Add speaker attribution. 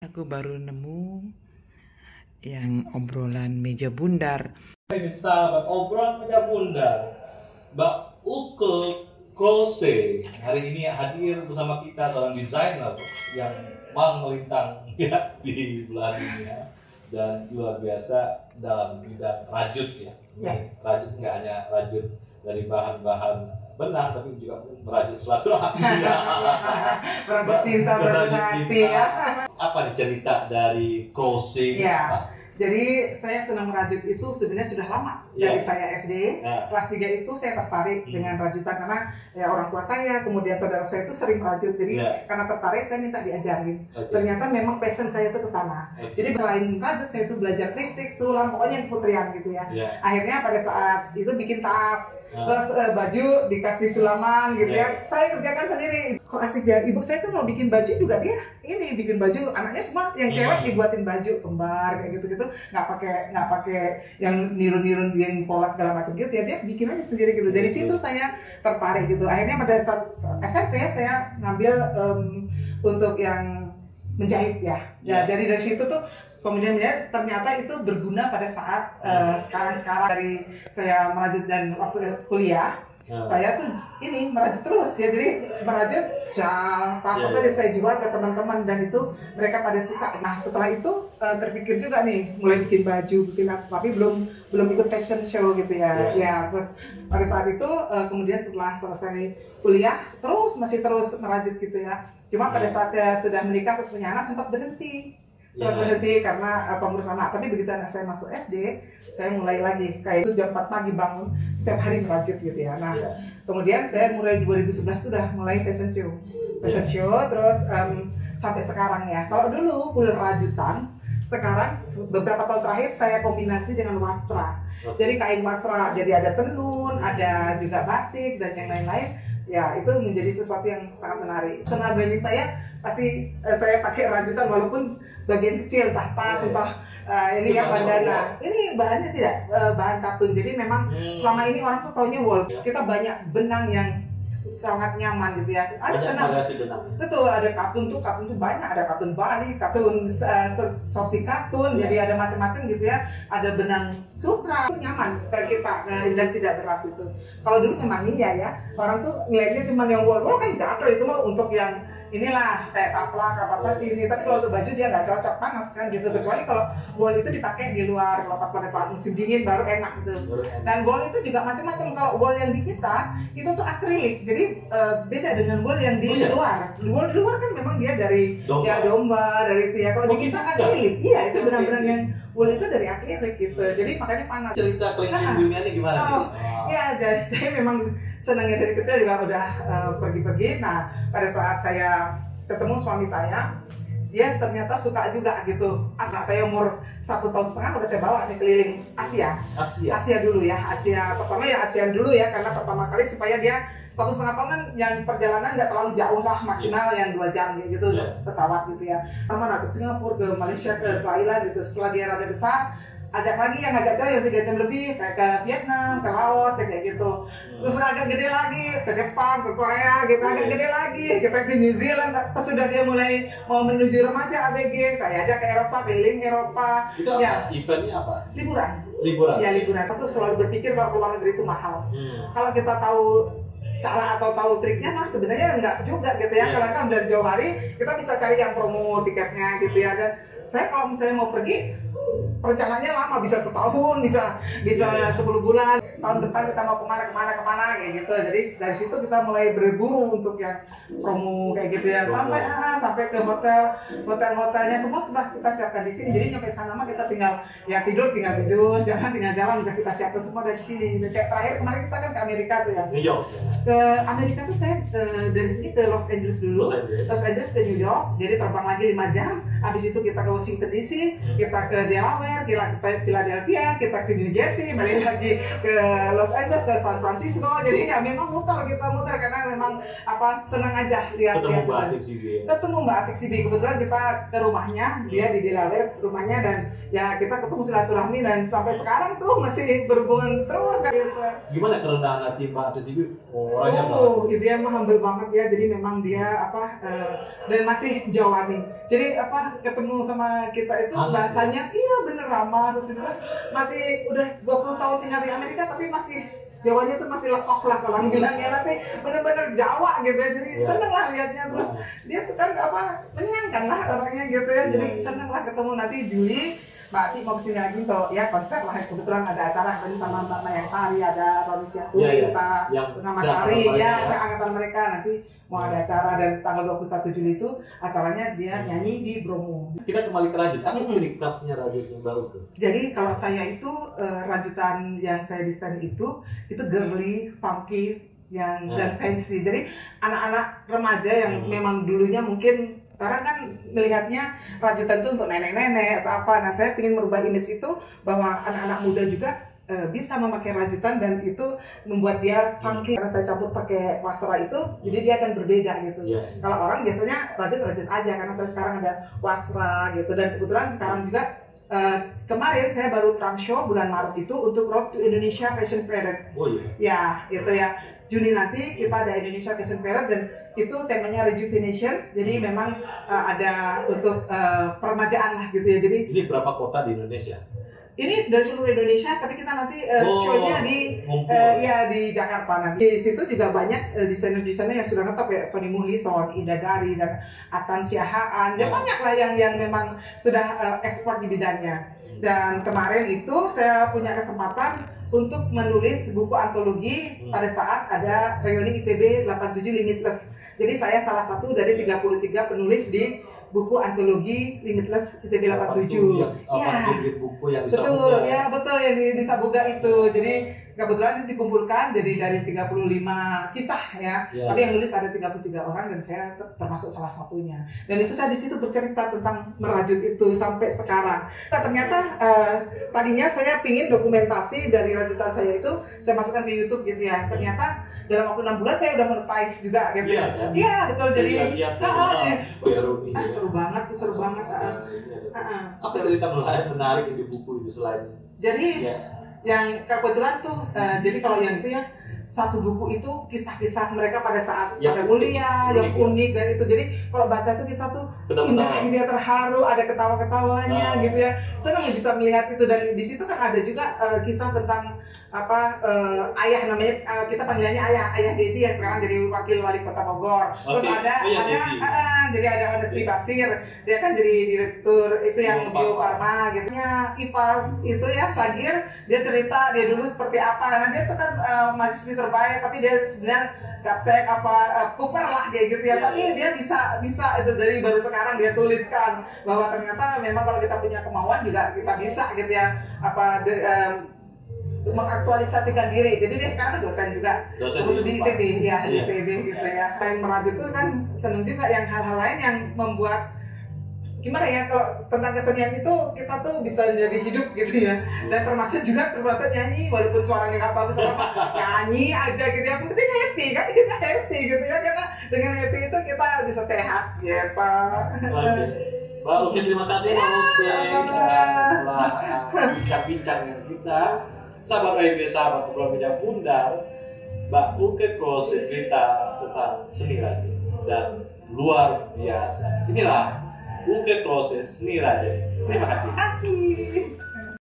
Speaker 1: aku baru nemu yang obrolan meja bundar.
Speaker 2: Ini sahabat obrolan meja bundar, Mbak Uke Klose hari ini hadir bersama kita, seorang desainer yang melintang ya di belahan dunia dan luar biasa dalam bidang rajut ya. Rajut nggak hanya rajut dari bahan-bahan benang, tapi juga merajut silaturahmi.
Speaker 3: Merajut cinta, merajut hati ya.
Speaker 2: Apa nih cerita dari Klose?
Speaker 3: Ya. Jadi saya senang merajut itu sebenarnya sudah lama. Dari saya SD, kelas 3 itu saya tertarik dengan rajutan karena ya orang tua saya, kemudian saudara saya itu sering merajut. Jadi karena tertarik saya minta diajarin. Ternyata memang passion saya itu ke sana. Jadi selain rajut saya itu belajar kristik, sulam, pokoknya yang putrian gitu ya. Akhirnya pada saat itu bikin tas, terus baju dikasih sulaman gitu ya. Saya kerjakan sendiri. Kok asik ya, ibu saya tuh kalau bikin baju juga dia ini bikin baju, anaknya semua yang cewek dibuatin baju kembar kayak gitu-gitu. Nggak pakai yang niru-niru yang pola segala macam gitu ya, dia bikin aja sendiri gitu. Dari situ saya tertarik gitu. Akhirnya pada saat SMP saya ngambil untuk yang menjahit ya. Jadi dari situ tuh kemudian ya ternyata itu berguna pada saat sekarang dari saya merajut dan waktu kuliah. Saya tuh ini merajut terus ya, jadi merajut shawl, tas apa saya jual ke teman-teman dan itu mereka pada suka. Nah setelah itu terpikir juga nih mulai bikin baju, bikin apa, tapi belum ikut fashion show gitu ya. Ya terus pada saat itu kemudian setelah selesai kuliah masih terus merajut gitu ya. Cuma pada saat saya sudah menikah terus punya anak sempat berhenti. Karena pengurus anak. Tapi begitu anak saya masuk SD, saya mulai lagi kayak itu jam 4 pagi bangun setiap hari merajut gitu ya. Nah kemudian saya mulai 2011 itu udah mulai fashion show terus sampai sekarang ya. Kalau dulu full rajutan, sekarang beberapa tahun terakhir saya kombinasi dengan wastra. Jadi kain wastra, jadi ada tenun, ada juga batik dan yang lain-lain. Ya itu menjadi sesuatu yang sangat menarik. Personal branding saya pasti saya pakai rajutan walaupun bagian kecil, tas, ini ya bandana. Ini bahannya tidak bahan katun. Jadi memang selama ini orang tuh taunya wool. Kita banyak benang yang sangat nyaman gitu ya. Ada benang. Betul, ada katun tuh banyak. Ada katun Bali, katun soft katun. Jadi ada macam-macam gitu ya. Ada benang sutra, itu nyaman kayak kita dan tidak berat itu. Kalau dulu memang iya ya. Orang tuh ngeliatnya cuma yang wool kan tidak ada, itu mah untuk yang inilah kayak taplak apa sini, tapi kalau untuk baju dia nggak cocok, panas kan gitu. Kecuali kalau wool itu dipakai di luar, kalau pas pada saat musim dingin baru enak gitu. Dan wool itu juga macam-macam. Kalau wool yang di kita itu tuh akrilik, jadi beda dengan wool yang di luar. Wool di luar kan memang dia dari domba dari itu ya. Kalau di kita akrilik, iya itu benar-benar yang wool itu dari akrilik gitu. Jadi makanya panas.
Speaker 2: Cerita kelingking dunianya gimana?
Speaker 3: Ya dari saya memang senangnya dari kecil juga udah pergi-pergi. Nah pada saat saya ketemu suami saya, dia ternyata suka juga gitu. Anak saya umur 1,5 tahun udah saya bawa nih keliling Asia dulu ya. Pertama ya ASEAN dulu ya, karena pertama kali supaya dia 1,5 tahun kan yang perjalanan nggak terlalu jauh lah, maksimal yang 2 jam gitu pesawat gitu ya. Pertama ke Singapura, ke Malaysia, ke Thailand gitu. Setelah dia rada besar, ajak lagi yang agak jauh, yang 3 jam lebih, kayak ke Vietnam, ke Laos, kayak gitu. Terus agak gede lagi, ke Jepang, ke Korea, gitu. Agak gede lagi, kita ke New Zealand. Pas sudah dia mulai mau menuju remaja ABG, saya ajak ke Eropa, keliling Eropa.
Speaker 2: Itu apa? Eventnya apa?
Speaker 3: Liburan. Ya liburan. Aku selalu berpikir bahwa keluar negeri itu mahal. Kalau kita tahu cara atau tahu triknya mah sebenarnya enggak juga gitu ya. Karena kan dari jauh hari kita bisa cari yang promo tiketnya gitu ya. Dan saya kalau misalnya mau pergi, perencanaannya lama, bisa setahun, bisa 10 bulan. Tahun depan kita mau kemana kayak gitu. Jadi dari situ kita mulai berburu untuk yang promo kayak gitu ya. Sampai ke hotelnya semua sudah kita siapkan di sini. Jadi nyampe sana mah kita tinggal tidur, jalan udah kita siapkan semua dari sini. Kayak terakhir kemarin kita kan ke Amerika tuh ya. Ke Amerika tuh saya dari sini ke Los Angeles dulu. Los Angeles ke New York. Jadi terbang lagi 5 jam. Habis itu kita ke Washington DC, kita ke Delaware, kita ke Philadelphia, kita ke New Jersey, balik lagi ke Los Angeles, ke San Francisco. Jadi ya memang muter karena memang senang aja lihat.
Speaker 2: Ketemu
Speaker 3: Mbak Atik Sibi. Kebetulan kita ke rumahnya, dia di Delaware rumahnya, dan ya kita ketemu silaturahmi dan sampai sekarang tuh masih berhubungan terus kayak gitu.
Speaker 2: Gimana kerendahan hati Mbak Atik Sibi? Orangnya
Speaker 3: dia mah humble banget ya. Jadi memang dia dan masih Jawani. Jadi ketemu sama kita itu
Speaker 2: Hangat,
Speaker 3: bahasanya iya bener ramah, terus masih udah 20 tahun tinggal di Amerika tapi masih Jawanya tuh masih lekoh lah kalau bilangnya, masih bener-bener Jawa gitu ya, jadi seneng lah liatnya. Terus dia tuh kan menyenangkan lah orangnya gitu ya, jadi seneng lah ketemu. Nanti Juli Mbak Ati mau kesini lagi tuh ya, konser lah, kebetulan ada acara tadi sama Mbak Mayang Sari, ada Roni Syatu, kita nama Sari ya, seangkatan mereka nanti mau ada acara, dan tanggal 21 Juli itu acaranya dia nyanyi di Bromo.
Speaker 2: Kita kembali ke rajut, apa ciri khasnya rajut yang baru tuh?
Speaker 3: Jadi kalau saya itu rajutan yang saya desain itu girly, funky, dan fancy. Jadi anak-anak remaja yang memang dulunya mungkin orang kan melihatnya rajutan itu untuk nenek-nenek atau apa. Nah, saya ingin merubah image itu bahwa anak-anak muda juga bisa memakai rajutan, dan itu membuat dia funky. Karena saya campur pakai wasra itu, jadi dia akan berbeda gitu. Kalau orang biasanya rajut aja, karena saya sekarang ada wasra gitu. Dan kebetulan sekarang juga kemarin saya baru trunk show bulan Maret itu untuk Road to Indonesia Fashion Parade.
Speaker 2: Oh iya.
Speaker 3: Ya, itu ya. Juni nanti kita ada Indonesia Fashion Parade, dan itu temanya rejuvenation. Jadi memang ada untuk peremajaan lah gitu ya. Jadi
Speaker 2: ini berapa kota di Indonesia?
Speaker 3: Ini dari seluruh Indonesia, tapi kita nanti show-nya di Jakarta nanti. Di situ juga banyak desainer-desainer yang sudah ngetop ya, Sony Muhlison, Ida Dari, dan Atan Siahaan. Ya banyak lah yang memang sudah ekspor di bidangnya. Dan kemarin itu saya punya kesempatan untuk menulis buku antologi pada saat ada reuni ITB 87 Limitless. Jadi saya salah satu dari 33 penulis di buku antologi Limitless ITB 87.
Speaker 2: Buku yang di
Speaker 3: betul, ya betul, yang di Sabuga itu. Jadi kebetulan itu dikumpulkan jadi dari 35 kisah ya. Tapi yang nulis ada 33 orang, dan saya termasuk salah satunya. Dan itu saya di situ bercerita tentang merajut itu sampai sekarang. Nah, ternyata tadinya saya pingin dokumentasi dari rajutan saya itu saya masukkan ke YouTube gitu ya. Ternyata dalam waktu 6 bulan saya udah monetize juga gitu. Iya, betul. Jadi seru banget.
Speaker 2: Apa cerita menarik di buku itu selain?
Speaker 3: Jadi yang kebetulan tuh, jadi kalau yang itu ya, satu buku itu kisah-kisah mereka pada saat pada kuliah, yang unik dan itu. Jadi kalau baca tuh kita tuh indah gitu ya, terharu, ada ketawa-ketawanya gitu ya. Senang bisa melihat itu. Dan di situ kan ada juga kisah tentang ayah, namanya kita panggilannya ayah Dedi yang sekarang jadi wakil wali kota Bogor. Terus jadi ada Honesty Basir, dia kan jadi direktur itu yang Bio Farma gitu. Ipa itu ya, Sagir, dia cerita dia dulu seperti apa, karena dia tuh kan mahasiswi terbaik, tapi dia sebenarnya gaptek Cooper lah kayak gitu ya. Tapi dia bisa itu dari baru sekarang dia tuliskan bahwa ternyata memang kalau kita punya kemauan juga kita bisa gitu ya, mengaktualisasikan diri. Jadi dia sekarang dosen juga di ITB ya, di ITB gitu ya. Selain merajut itu kan seneng juga yang hal-hal lain yang membuat gimana ya, kalau tentang kesenian itu kita tuh bisa jadi hidup gitu ya. Dan termasuk nyanyi, walaupun suaranya nggak bagus apa, nyanyi aja gitu ya. Yang penting happy kan, kita happy gitu ya, karena dengan happy itu kita bisa sehat ya Pak.
Speaker 2: Mbak Uke, terima kasih Mbak Uke telah bincang-bincang dengan kita. Sahabat AIB, sahabat obrolan meja bundar, Mbak Uke Klose cerita tentang seni rajut dan luar biasa. Inilah Uke Klose Seni Rajut. Terima kasih.